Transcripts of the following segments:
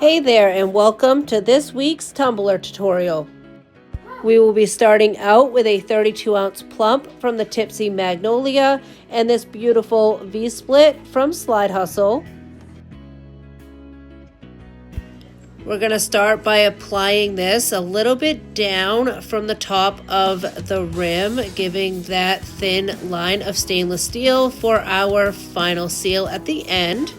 Hey there, and welcome to this week's Tumbler tutorial. We will be starting out with a 32-ounce plump from the Tipsy Magnolia and this beautiful V-split from Slide Hustle. We're going to start by applying this a little bit down from the top of the rim, giving that thin line of stainless steel for our final seal at the end.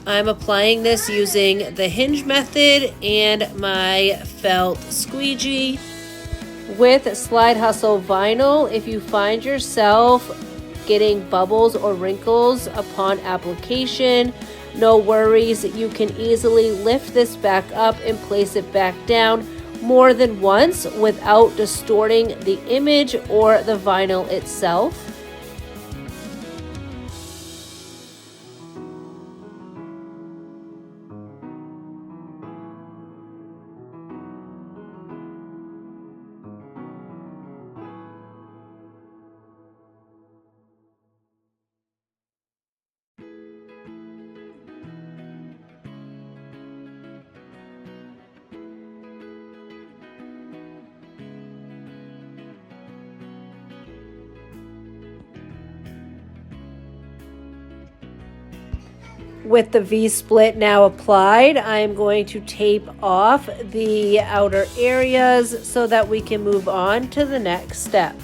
I'm applying this using the hinge method and my felt squeegee. With Slide Hustle vinyl, if you find yourself getting bubbles or wrinkles upon application, no worries, you can easily lift this back up and place it back down more than once without distorting the image or the vinyl itself. With the V-split now applied, I am going to tape off the outer areas so that we can move on to the next step.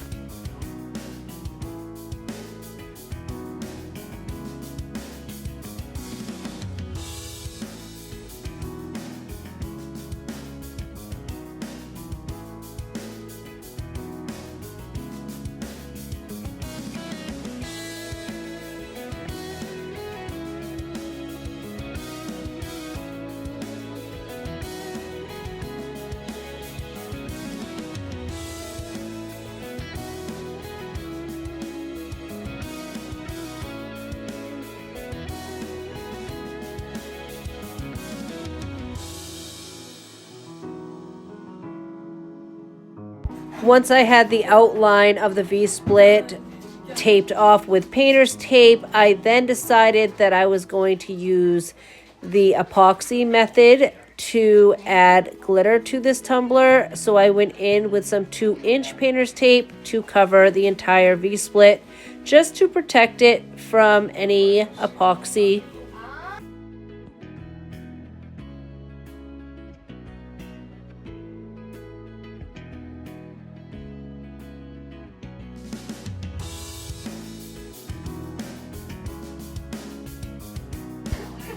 Once I had the outline of the V-split taped off with painter's tape, I then decided that I was going to use the epoxy method to add glitter to this tumbler. So I went in with some 2-inch painter's tape to cover the entire V-split, just to protect it from any epoxy.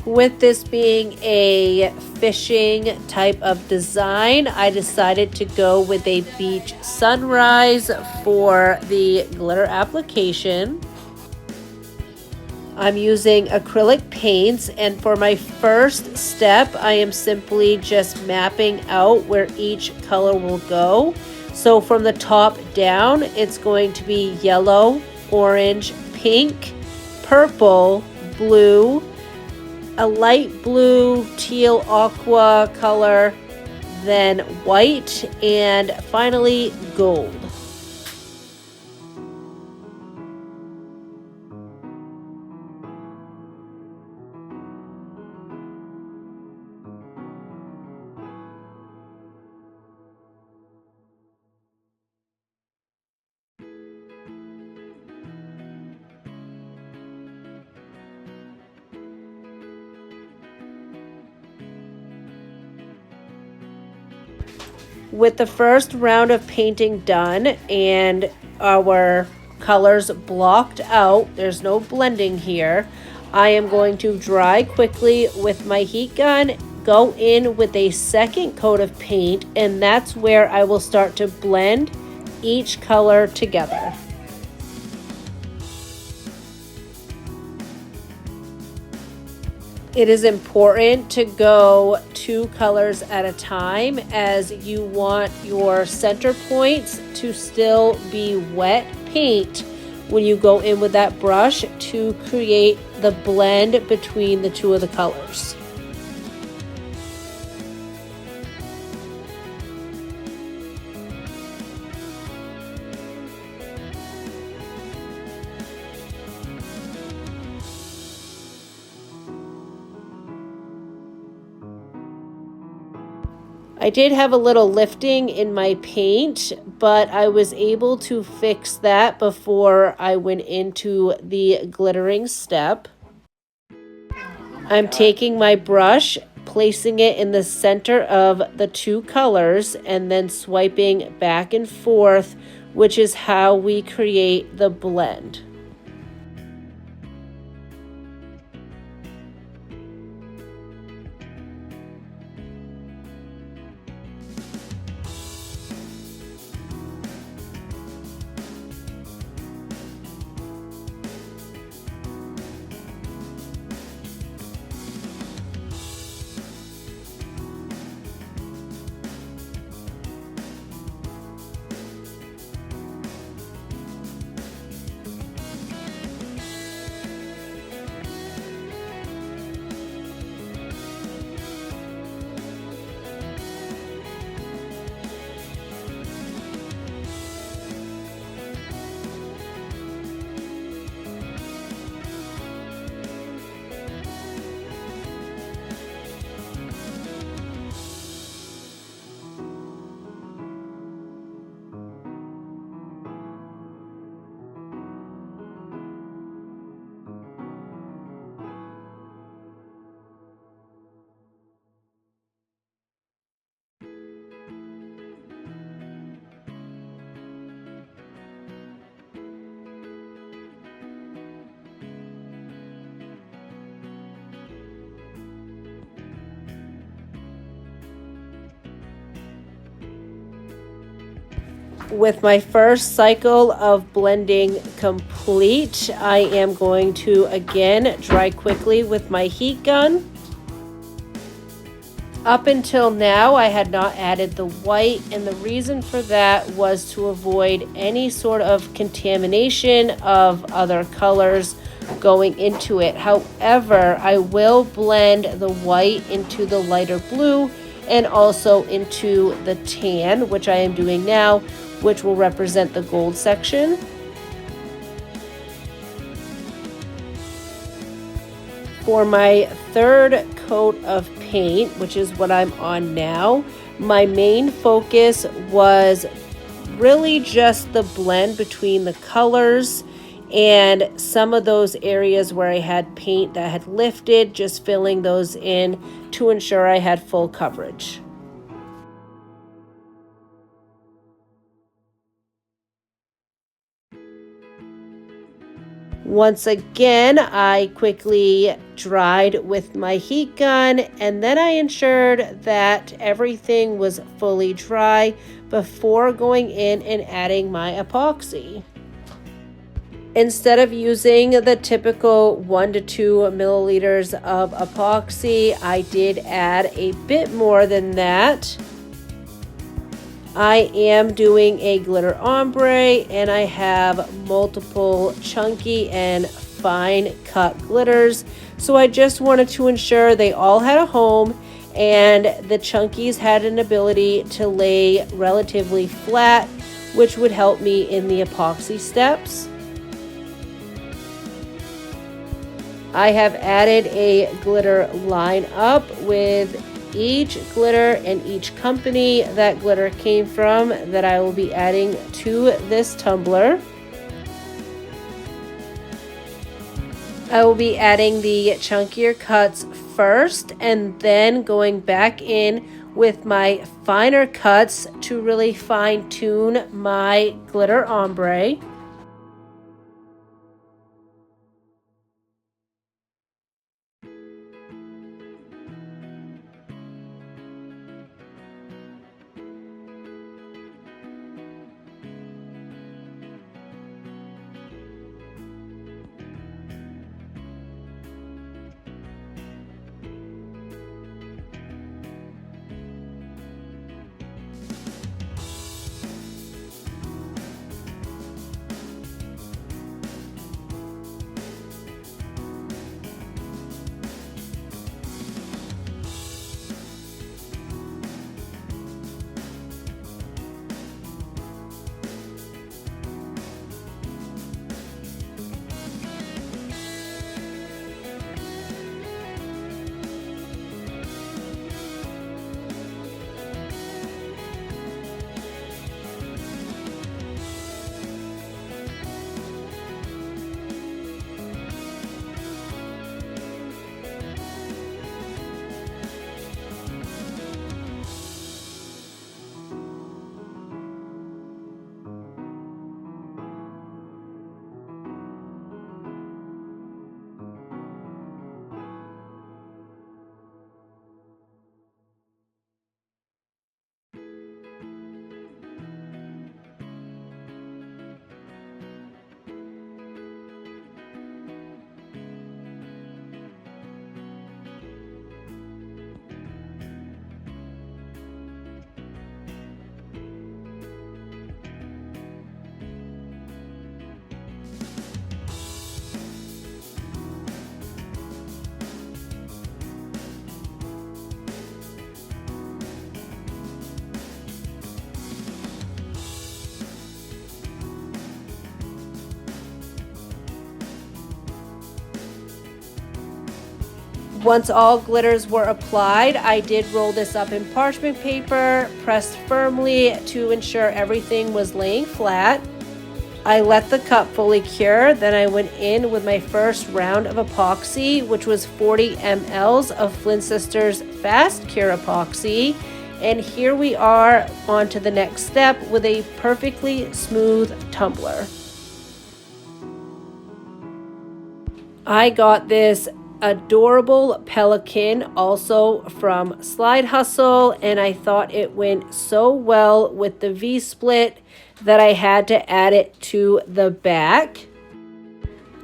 With this being a fishing type of design, I decided to go with a beach sunrise for the glitter application. I'm using acrylic paints, and for my first step, I am simply just mapping out where each color will go. So from the top down, it's going to be yellow, orange, pink, purple, blue, a light blue, teal, aqua color, then white, and finally gold. With the first round of painting done and our colors blocked out, there's no blending here, I am going to dry quickly with my heat gun, go in with a second coat of paint, and that's where I will start to blend each color together. It is important to go 2 colors at a time, as you want your center points to still be wet paint when you go in with that brush to create the blend between the 2 of the colors. I did have a little lifting in my paint, but I was able to fix that before I went into the glittering step. I'm taking my brush, placing it in the center of the two colors, and then swiping back and forth, which is how we create the blend. With my first cycle of blending complete, I am going to again dry quickly with my heat gun. Up until now, I had not added the white, and the reason for that was to avoid any sort of contamination of other colors going into it. However, I will blend the white into the lighter blue and also into the tan, which I am doing now, which will represent the gold section. For my third coat of paint, which is what I'm on now, my main focus was really just the blend between the colors and some of those areas where I had paint that had lifted, just filling those in to ensure I had full coverage. Once again, I quickly dried with my heat gun, and then I ensured that everything was fully dry before going in and adding my epoxy. Instead of using the typical 1 to 2 milliliters of epoxy, I did add a bit more than that. I am doing a glitter ombre, and I have multiple chunky and fine cut glitters. So I just wanted to ensure they all had a home and the chunkies had an ability to lay relatively flat, which would help me in the epoxy steps. I have added a glitter lineup with each glitter and each company that glitter came from that I will be adding to this tumbler. I will be adding the chunkier cuts first and then going back in with my finer cuts to really fine tune my glitter ombre. Once all glitters were applied, I did roll this up in parchment paper, pressed firmly to ensure everything was laying flat. I let the cup fully cure, then I went in with my first round of epoxy, which was 40 mLs of Flynn Sisters Fast Cure Epoxy. And here we are on to the next step with a perfectly smooth tumbler. I got this adorable pelican also from Slide Hustle, and I thought it went so well with the V-split that I had to add it to the back.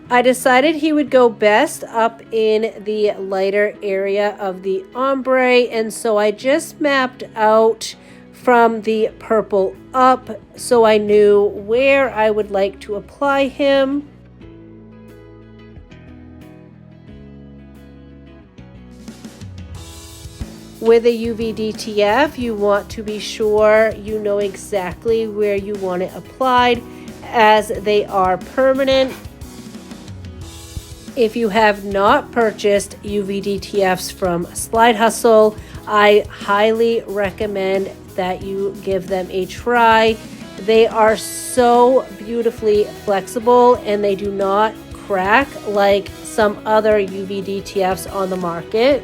I decided he would go best up in the lighter area of the ombre, and so I just mapped out from the purple up so I knew where I would like to apply him. With a UV DTF, you want to be sure you know exactly where you want it applied, as they are permanent. If you have not purchased UV DTFs from Slide Hustle, I highly recommend that you give them a try. They are so beautifully flexible and they do not crack like some other UV DTFs on the market.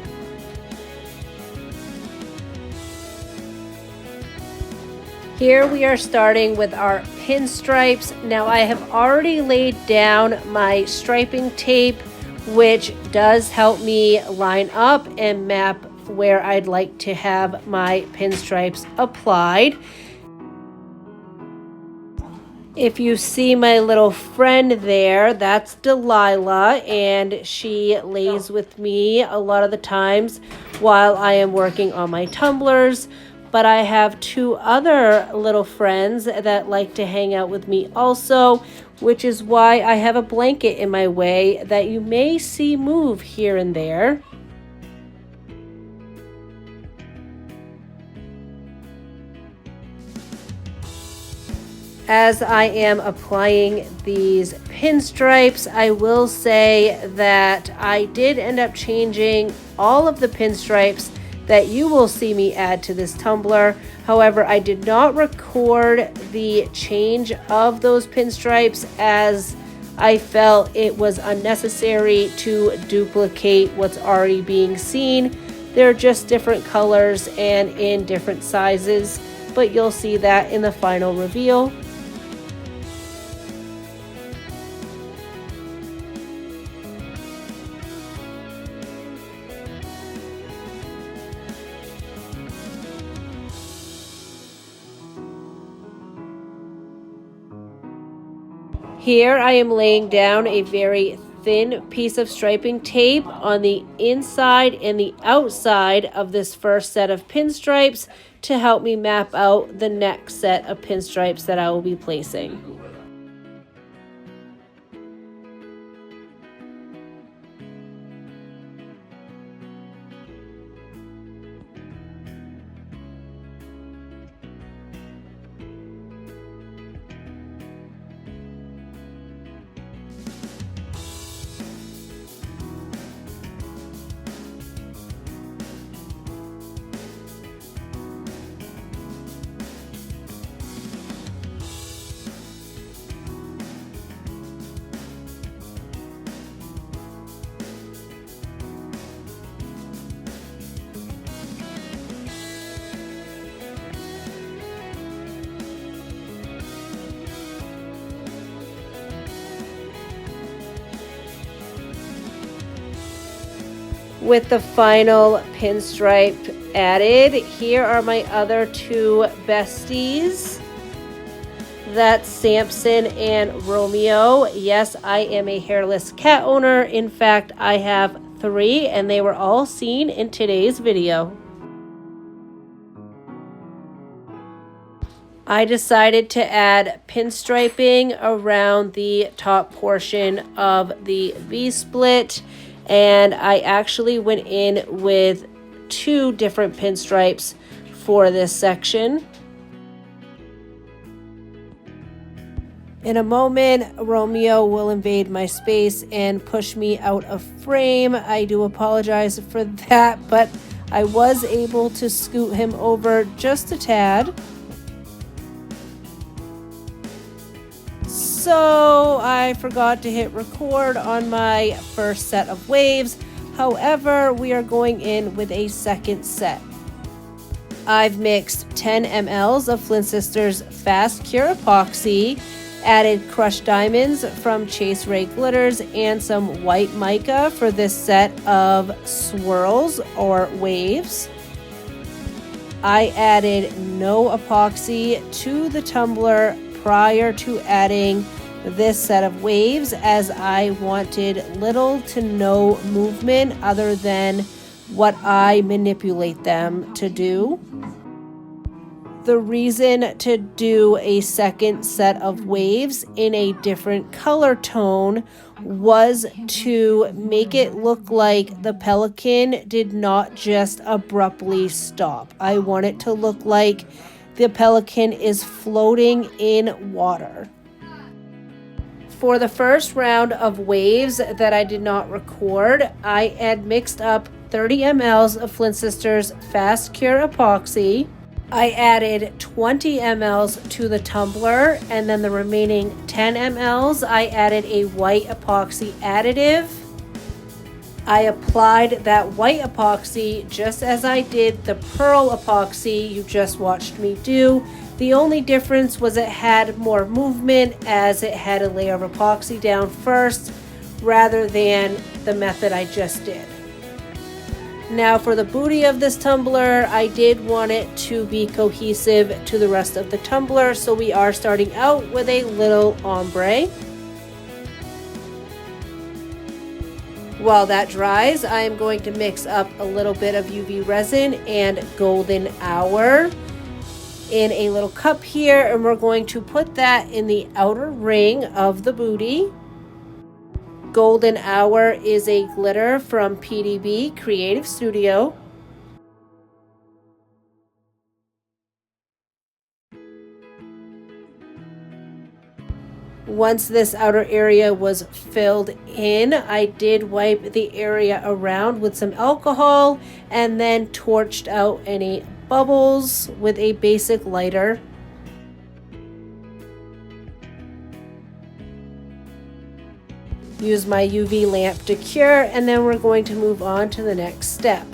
Here we are starting with our pinstripes. Now I have already laid down my striping tape, which does help me line up and map where I'd like to have my pinstripes applied. If you see my little friend there, that's Delilah, and she lays with me a lot of the times while I am working on my tumblers. But I have two other little friends that like to hang out with me also, which is why I have a blanket in my way that you may see move here and there. As I am applying these pinstripes, I will say that I did end up changing all of the pinstripes that you will see me add to this tumbler. However, I did not record the change of those pinstripes as I felt it was unnecessary to duplicate what's already being seen. They're just different colors and in different sizes, but you'll see that in the final reveal. Here I am laying down a very thin piece of striping tape on the inside and the outside of this first set of pinstripes to help me map out the next set of pinstripes that I will be placing. With the final pinstripe added, here are my other two besties. That's Samson and Romeo. Yes, I am a hairless cat owner. In fact, I have 3 and they were all seen in today's video. I decided to add pinstriping around the top portion of the V-split, and I actually went in with 2 different pinstripes for this section. In a moment, Romeo will invade my space and push me out of frame. I do apologize for that, but I was able to scoot him over just a tad. So I forgot to hit record on my first set of waves. However, we are going in with a second set. I've mixed 10 mLs of Flynn Sisters Fast Cure Epoxy, added crushed diamonds from ChaseRae glitters, and some white mica for this set of swirls or waves. I added no epoxy to the tumbler prior to adding this set of waves, as I wanted little to no movement other than what I manipulate them to do. The reason to do a second set of waves in a different color tone was to make it look like the pelican did not just abruptly stop. I want it to look like the pelican is floating in water. For the first round of waves that I did not record, I had mixed up 30 mLs of Flynn Sisters Fast Cure Epoxy. I added 20 mLs to the tumbler, and then the remaining 10 mLs I added a white epoxy additive. I applied that white epoxy just as I did the pearl epoxy you just watched me do. The only difference was it had more movement, as it had a layer of epoxy down first rather than the method I just did. Now for the booty of this tumbler, I did want it to be cohesive to the rest of the tumbler, so we are starting out with a little ombre. While that dries, I am going to mix up a little bit of UV resin and golden hour in a little cup here, and we're going to put that in the outer ring of the booty. Golden Hour is a glitter from PDB Creative Studio. Once this outer area was filled in, I did wipe the area around with some alcohol and then torched out any bubbles with a basic lighter. Use my UV lamp to cure, and then we're going to move on to the next step.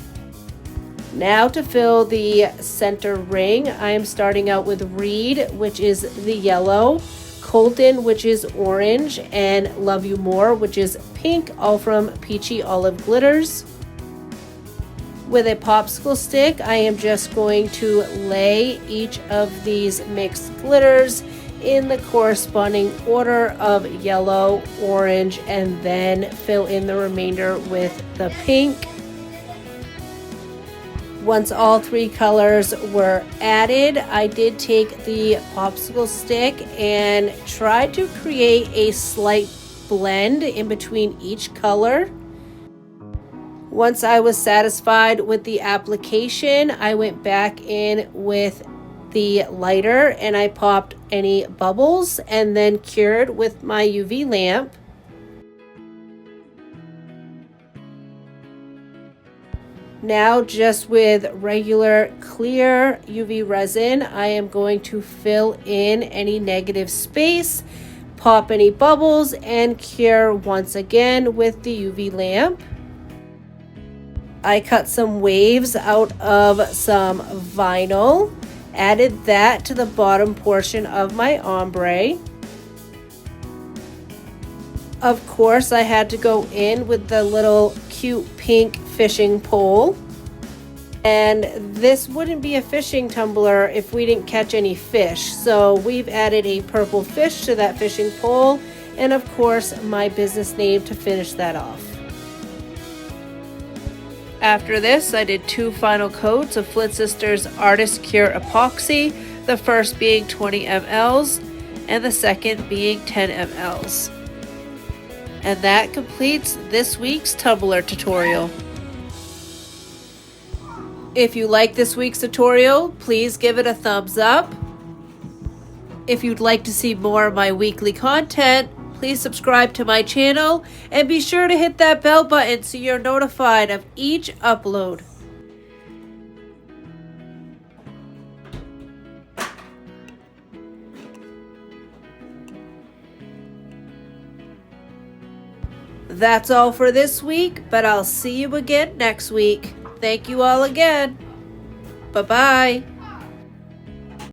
Now to fill the center ring, I am starting out with Reed, which is the yellow, Colton, which is orange, and Love You More, which is pink, all from Peachy Olive Glitters. With a popsicle stick, I am just going to lay each of these mixed glitters in the corresponding order of yellow, orange, and then fill in the remainder with the pink. Once all three colors were added, I did take the popsicle stick and try to create a slight blend in between each color. Once I was satisfied with the application, I went back in with the lighter and I popped any bubbles and then cured with my UV lamp. Now, just with regular clear UV resin, I am going to fill in any negative space, pop any bubbles, and cure once again with the UV lamp. I cut some waves out of some vinyl, added that to the bottom portion of my ombre. Of course, I had to go in with the little cute pink fishing pole. And this wouldn't be a fishing tumbler if we didn't catch any fish. So we've added a purple fish to that fishing pole, and of course my business name to finish that off. After this, I did 2 final coats of Flynn Sisters Artist Cure Epoxy, the first being 20 mLs and the second being 10 mLs. And that completes this week's tumbler tutorial. If you like this week's tutorial, please give it a thumbs up. If you'd like to see more of my weekly content, please subscribe to my channel and be sure to hit that bell button so you're notified of each upload. That's all for this week, but I'll see you again next week. Thank you all again. Bye-bye.